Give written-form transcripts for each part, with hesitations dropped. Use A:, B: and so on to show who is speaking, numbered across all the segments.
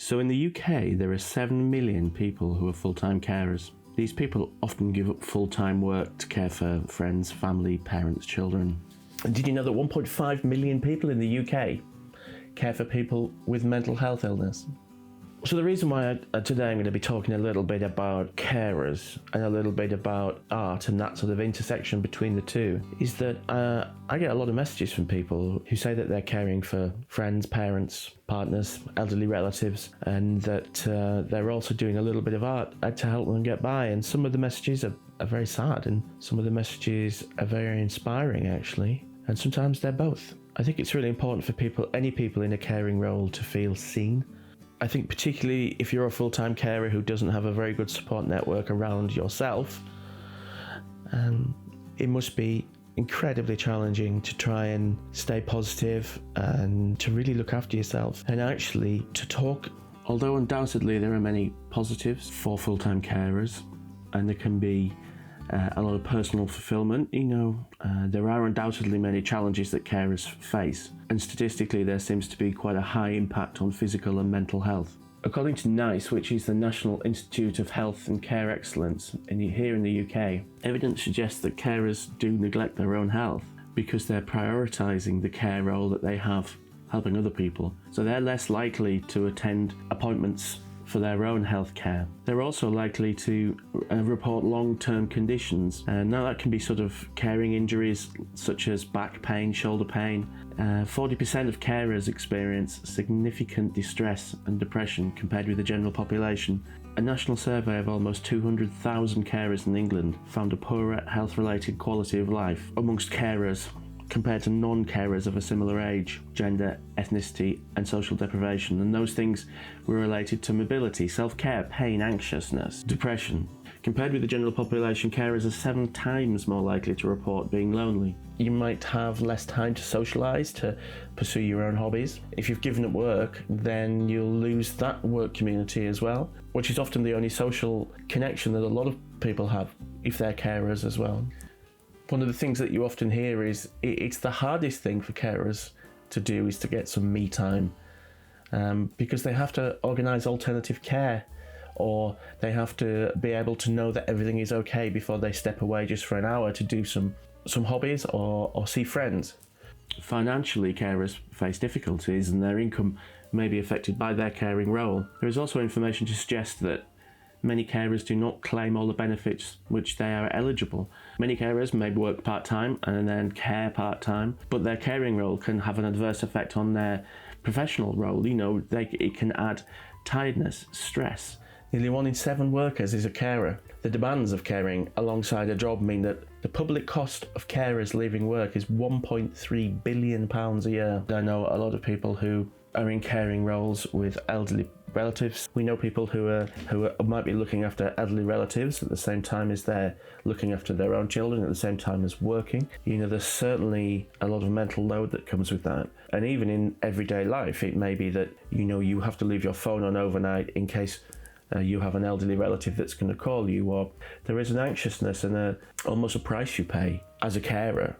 A: So in the UK, there are 7 million people who are full-time carers. These people often give up full-time work to care for friends, family, parents, children. And did you know that 1.5 million people in the UK care for people with mental health illness? So the reason why today I'm going to be talking a little bit about carers and a little bit about art and that sort of intersection between the two is that I get a lot of messages from people who say that they're caring for friends, parents, partners, elderly relatives, and that they're also doing a little bit of art to help them get by. And some of the messages are very sad, and some of the messages are very inspiring, actually. And sometimes they're both. I think it's really important for any people in a caring role to feel seen. I think particularly if you're a full-time carer who doesn't have a very good support network around yourself, it must be incredibly challenging to try and stay positive and to really look after yourself and actually to talk. Although undoubtedly there are many positives for full-time carers and there can be a lot of personal fulfillment, there are undoubtedly many challenges that carers face, and statistically there seems to be quite a high impact on physical and mental health. According to NICE, which is the National Institute of Health and Care Excellence here in the UK, evidence suggests that carers do neglect their own health because they're prioritising the care role that they have helping other people, so they're less likely to attend appointments for their own health care. They're also likely to report long-term conditions. Now that can be sort of caring injuries such as back pain, shoulder pain. 40% of carers experience significant distress and depression compared with the general population. A national survey of almost 200,000 carers in England found a poorer health-related quality of life amongst carers compared to non-carers of a similar age, gender, ethnicity and social deprivation, and those things were related to mobility, self-care, pain, anxiousness, depression. Compared with the general population, carers are 7 times more likely to report being lonely. You might have less time to socialise, to pursue your own hobbies. If you've given up work, then you'll lose that work community as well, which is often the only social connection that a lot of people have if they're carers as well. One of the things that you often hear is it's the hardest thing for carers to do is to get some me time because they have to organise alternative care, or they have to be able to know that everything is okay before they step away just for an hour to do some hobbies or see friends. Financially, carers face difficulties and their income may be affected by their caring role. There is also information to suggest that many carers do not claim all the benefits which they are eligible. Many carers may work part-time and then care part-time, but their caring role can have an adverse effect on their professional role. It can add tiredness, stress. Nearly 1 in 7 workers is a carer. The demands of caring alongside a job mean that the public cost of carers leaving work is £1.3 billion a year. I know a lot of people who are in caring roles with elderly relatives. We know people who might be looking after elderly relatives at the same time as they're looking after their own children, at the same time as working. There's certainly a lot of mental load that comes with that. And even in everyday life, it may be that you have to leave your phone on overnight in case you have an elderly relative that's going to call you, or there is an anxiousness and almost a price you pay as a carer.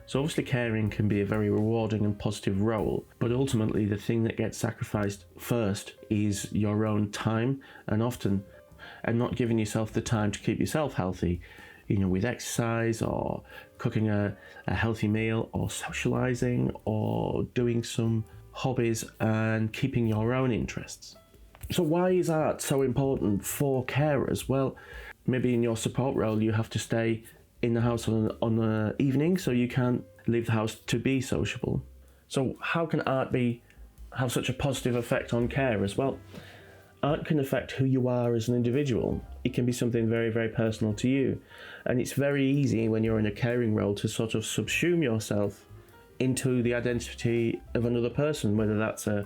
A: So obviously caring can be a very rewarding and positive role, but ultimately the thing that gets sacrificed first is your own time, and not giving yourself the time to keep yourself healthy, with exercise or cooking a healthy meal or socializing or doing some hobbies and keeping your own interests. So why is art so important for carers? Well, maybe in your support role you have to stay in the house on an evening, so you can't leave the house to be sociable. So how can art have such a positive effect on carers? Well, art can affect who you are as an individual. It can be something very, very personal to you. And it's very easy when you're in a caring role to sort of subsume yourself into the identity of another person, whether that's a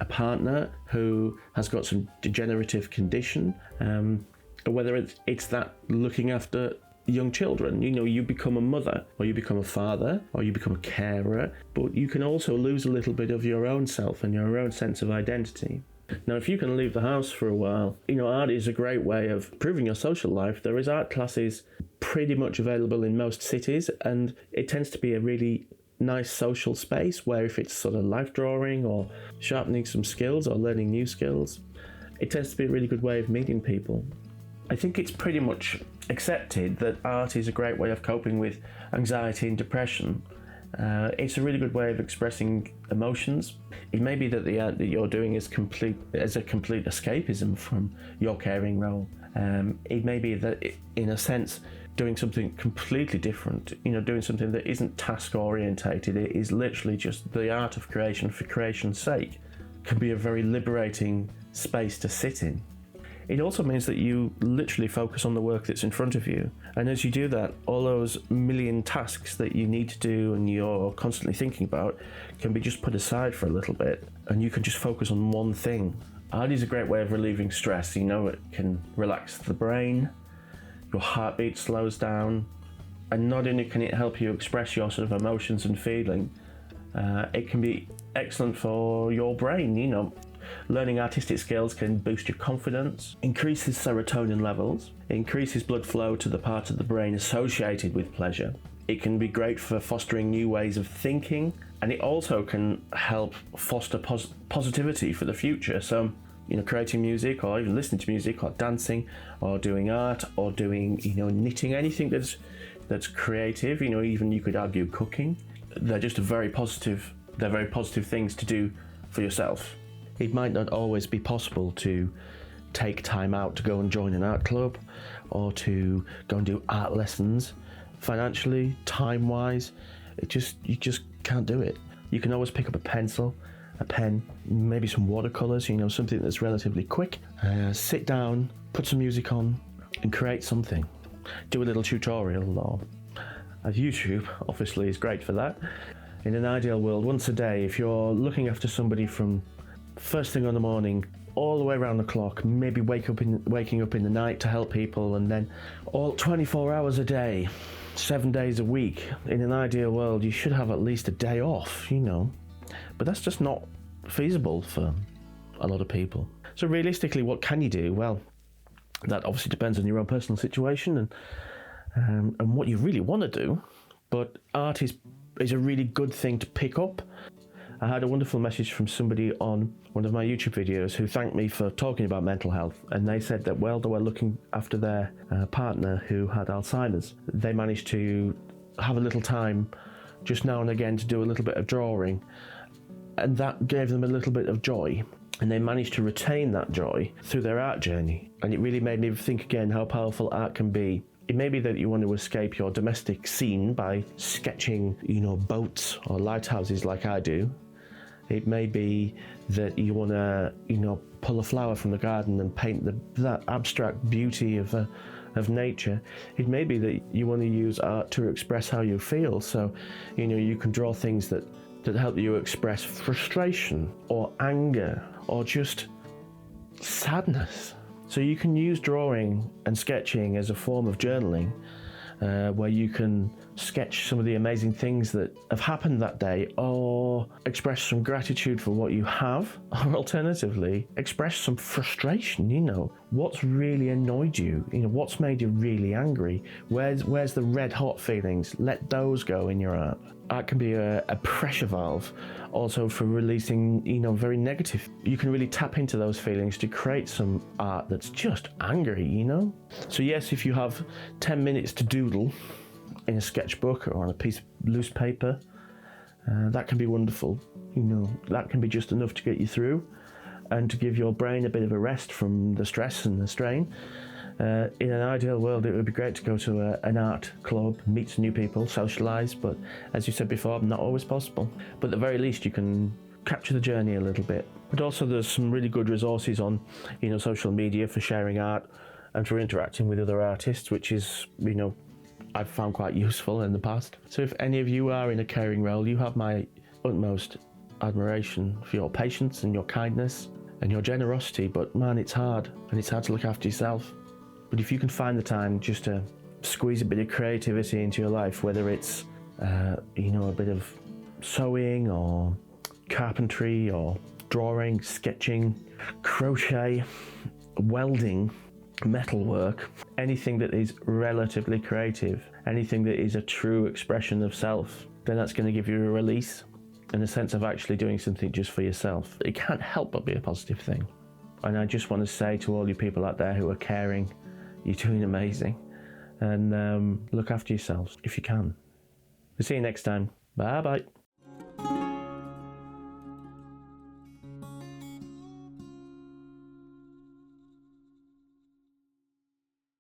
A: partner who has got some degenerative condition, or whether it's that looking after young children. You become a mother, or you become a father, or you become a carer, but you can also lose a little bit of your own self and your own sense of identity. Now, if you can leave the house for a while, art is a great way of improving your social life. There is art classes pretty much available in most cities, and it tends to be a really nice social space where if it's sort of life drawing or sharpening some skills or learning new skills, it tends to be a really good way of meeting people. I think it's pretty much accepted that art is a great way of coping with anxiety and depression. It's a really good way of expressing emotions. It may be that the art that you're doing is a complete escapism from your caring role. It may be that, in a sense, doing something completely different, doing something that isn't task orientated, it is literally just the art of creation for creation's sake, can be a very liberating space to sit in. It also means that you literally focus on the work that's in front of you. And as you do that, all those million tasks that you need to do and you're constantly thinking about can be just put aside for a little bit, and you can just focus on one thing. Art is a great way of relieving stress. It can relax the brain, your heartbeat slows down, and not only can it help you express your sort of emotions and feeling, it can be excellent for your brain. Learning artistic skills can boost your confidence, increases serotonin levels, increases blood flow to the part of the brain associated with pleasure. It can be great for fostering new ways of thinking, and it also can help foster positivity for the future. So, creating music, or even listening to music, or dancing, or doing art, or doing, knitting, anything that's creative. Even you could argue cooking. They're just very positive things to do for yourself. It might not always be possible to take time out to go and join an art club or to go and do art lessons. Financially, time-wise, you just can't do it. You can always pick up a pencil, a pen, maybe some watercolors, something that's relatively quick. Sit down, put some music on, and create something. Do a little tutorial, or YouTube obviously is great for that. In an ideal world, once a day, if you're looking after somebody from first thing on the morning all the way around the clock, maybe waking up in the night to help people, and then all 24 hours a day, 7 days a week, in an ideal world you should have at least a day off, but that's just not feasible for a lot of people. So realistically, what can you do? Well, that obviously depends on your own personal situation and what you really want to do, but art is a really good thing to pick up. I had a wonderful message from somebody on one of my YouTube videos who thanked me for talking about mental health, and they said that while they were looking after their partner who had Alzheimer's, they managed to have a little time just now and again to do a little bit of drawing, and that gave them a little bit of joy, and they managed to retain that joy through their art journey. And it really made me think again how powerful art can be. It may be that you want to escape your domestic scene by sketching, boats or lighthouses like I do. It may be that you want to, pull a flower from the garden and paint that abstract beauty of nature. It may be that you want to use art to express how you feel. So, you can draw things that help you express frustration or anger or just sadness. So you can use drawing and sketching as a form of journaling, where you can sketch some of the amazing things that have happened that day, or express some gratitude for what you have, or alternatively express some frustration. What's really annoyed you, what's made you really angry, where's the red hot feelings. Let those go in your art. Art can be a pressure valve also for releasing very negative. You can really tap into those feelings to create some art that's just angry. So yes, if you have 10 minutes to doodle in a sketchbook or on a piece of loose paper, that can be wonderful. That can be just enough to get you through and to give your brain a bit of a rest from the stress and the strain. In an ideal world, it would be great to go to an art club, meet some new people, socialise, but as you said before, not always possible. But at the very least, you can capture the journey a little bit. But also there's some really good resources on, social media for sharing art and for interacting with other artists, which is, I've found quite useful in the past. So if any of you are in a caring role, you have my utmost admiration for your patience and your kindness and your generosity. But man, it's hard, and it's hard to look after yourself. But if you can find the time just to squeeze a bit of creativity into your life, whether it's, a bit of sewing or carpentry or drawing, sketching, crochet, welding, metalwork, anything that is relatively creative, anything that is a true expression of self, then that's going to give you a release and a sense of actually doing something just for yourself. It can't help but be a positive thing. And I just want to say to all you people out there who are caring, you're doing amazing. And look after yourselves if you can. We'll see you next time. Bye bye.